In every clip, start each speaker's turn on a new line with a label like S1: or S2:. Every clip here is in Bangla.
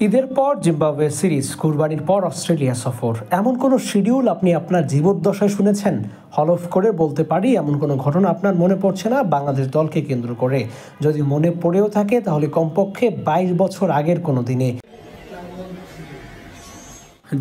S1: ঈদের পর জিম্বাবুয়ে সিরিজ, কুরবানির পর অস্ট্রেলিয়া সফর, এমন কোনো শিডিউল আপনি আপনার জীবদ্দশায় শুনেছেন? হলফ করে বলতে পারি এমন কোনো ঘটনা আপনার মনে পড়ছে না বাংলাদেশ দলকে কেন্দ্র করে? যদি মনে পড়েও থাকে তাহলে কমপক্ষে 22 বছর আগের কোনো দিনে।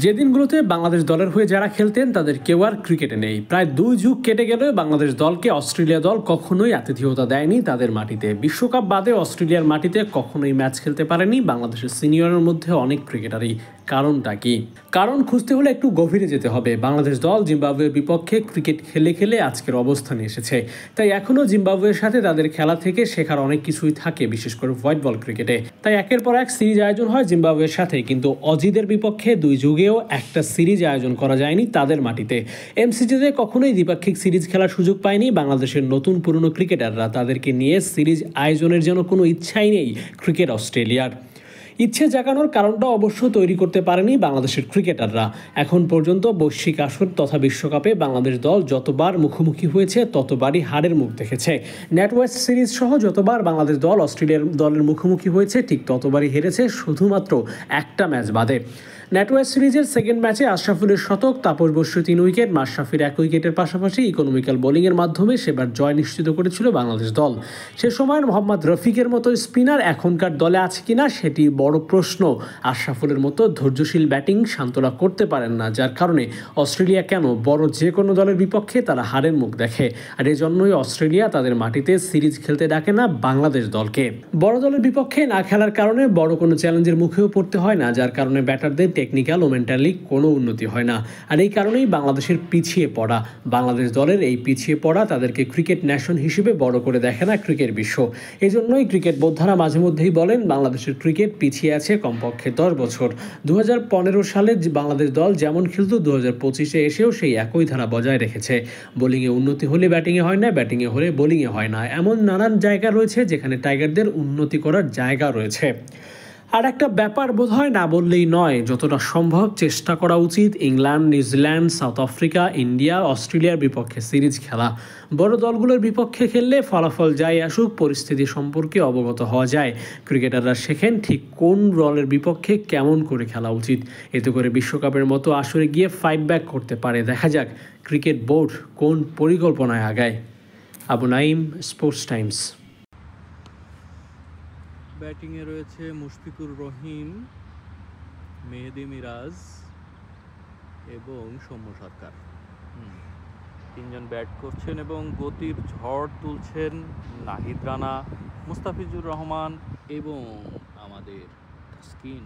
S1: যে দিনগুলোতে বাংলাদেশ দলের হয়ে যারা খেলতেন তাদের কেউ আর ক্রিকেটে নেই। প্রায় 2 যুগ কেটে গেলেও বাংলাদেশ দলকে অস্ট্রেলিয়া দল কখনোই আতিথেয়তা দেয়নি তাদের মাটিতে। বিশ্বকাপ বাদে অস্ট্রেলিয়ার মাটিতে কখনোই ম্যাচ খেলতে পারেনি বাংলাদেশের সিনিয়রের মধ্যে অনেক ক্রিকেটারই। কারণটা কি? কারণ খুঁজতে হলে একটু গভীরে যেতে হবে। বাংলাদেশ দল জিম্বাবুয়ের বিপক্ষে ক্রিকেট খেলে খেলে আজকের অবস্থানে এসেছে। তাই এখনও জিম্বাবুয়ের সাথে তাদের খেলা থেকে শেখার অনেক কিছুই থাকে, বিশেষ করে হোয়াইট বল ক্রিকেটে। তাই একের পর এক সিরিজ আয়োজন হয় জিম্বাবুয়ের সাথে, কিন্তু অজিদের বিপক্ষে 2 যুগেও একটা সিরিজ আয়োজন করা যায়নি তাদের মাটিতে। এমসিজিতে কখনোই দ্বিপাক্ষিক সিরিজ খেলার সুযোগ পায়নি বাংলাদেশের নতুন পুরনো ক্রিকেটাররা। তাদেরকে নিয়ে সিরিজ আয়োজনের যেন কোনো ইচ্ছাই নেই ক্রিকেট অস্ট্রেলিয়ার। ইচ্ছে জাগানোর কারণটা অবশ্য তৈরি করতে পারেনি বাংলাদেশের ক্রিকেটাররা। এখন পর্যন্ত বৈশ্বিক আসর তথা বিশ্বকাপে বাংলাদেশ দল যতবার মুখোমুখি হয়েছে ততবারই হারের মুখ দেখেছে। নেটওয়েস্ট সিরিজ সহ যতবার বাংলাদেশ দল অস্ট্রেলিয়ার দলের মুখোমুখি হয়েছে ঠিক ততবারই হেরেছে, শুধুমাত্র একটা ম্যাচ বাদে। নেটওয়েস্ট সিরিজের সেকেন্ড ম্যাচে আশরাফুলের শতক, তাপস বসুর 3 উইকেট, মাশরাফির 1 উইকেটের পাশাপাশি ইকোনমিক্যাল বোলিংয়ের মাধ্যমে সেবার জয় নিশ্চিত করেছিল বাংলাদেশ দল। সে সময় মোহাম্মদ রফিকের মতো স্পিনার এখনকার দলে আছে কিনা সেটি বড় প্রশ্ন। আশরাফুলের মতো ধৈর্যশীল ব্যাটিং সান্ত্বনা করতে পারেন না, যার কারণে অস্ট্রেলিয়া কেন বড় যে কোনো দলের বিপক্ষে তারা হারের মুখ দেখে। আর এজন্যই অস্ট্রেলিয়া তাদের মাটিতে সিরিজ খেলতে ডাকে না বাংলাদেশ দলকে। বড় দলের বিপক্ষে না খেলার কারণে বড় কোনো চ্যালেঞ্জের মুখেও পড়তে হয় না, যার কারণে ব্যাটারদের টেকনিক্যাল ও মেন্টালি কোনো উন্নতি হয় না। আর এই কারণেই বাংলাদেশের পিছিয়ে পড়া। বাংলাদেশ দলের এই পিছিয়ে পড়া তাদেরকে ক্রিকেট ন্যাশন হিসেবে বড় করে দেখে না ক্রিকেট বিশ্ব। এজন্যই ক্রিকেট বোদ্ধারা মাঝে মধ্যেই বলেন বাংলাদেশের ক্রিকেট পিছিয়ে আছে কমপক্ষে 10 বছর। 2015 সালে বাংলাদেশ দল যেমন খেলত 2025-এ এসেও সেই একই ধারা বজায় রেখেছে। বোলিংয়ে উন্নতি হলে ব্যাটিংয়ে হয় না, ব্যাটিংয়ে হলে বোলিংয়ে হয় না। এমন নানান জায়গা রয়েছে যেখানে টাইগারদের উন্নতি করার জায়গা রয়েছে। আর একটা ব্যাপার বোধহয় না বললেই নয়, যতটা সম্ভব চেষ্টা করা উচিত England, New Zealand, south Africa, India, অস্ট্রেলিয়ার বিপক্ষে সিরিজ খেলা। বড় দলগুলোর বিপক্ষে খেললে ফলাফল যাই আসুক পরিস্থিতি সম্পর্কে অবগত হওয়া যায়। ক্রিকেটাররা শেখেন ঠিক কোন দলের বিপক্ষে কেমন করে খেলা উচিত। এতে করে বিশ্বকাপের মতো আসরে গিয়ে ফাইট ব্যাক করতে পারে। দেখা যাক ক্রিকেট বোর্ড কোন পরিকল্পনায় আগায়। Abu Naim, sports Times.
S2: ব্যাটিংয়ে রয়েছে মুশফিকুর রহিম, মেহেদি মিরাজ এবং সৌম্য সরকার। 3 জন ব্যাট করছেন এবং গতির ঝড় তুলছেন নাহিদ রানা, মুস্তাফিজুর রহমান এবং আমাদের তাসকিন।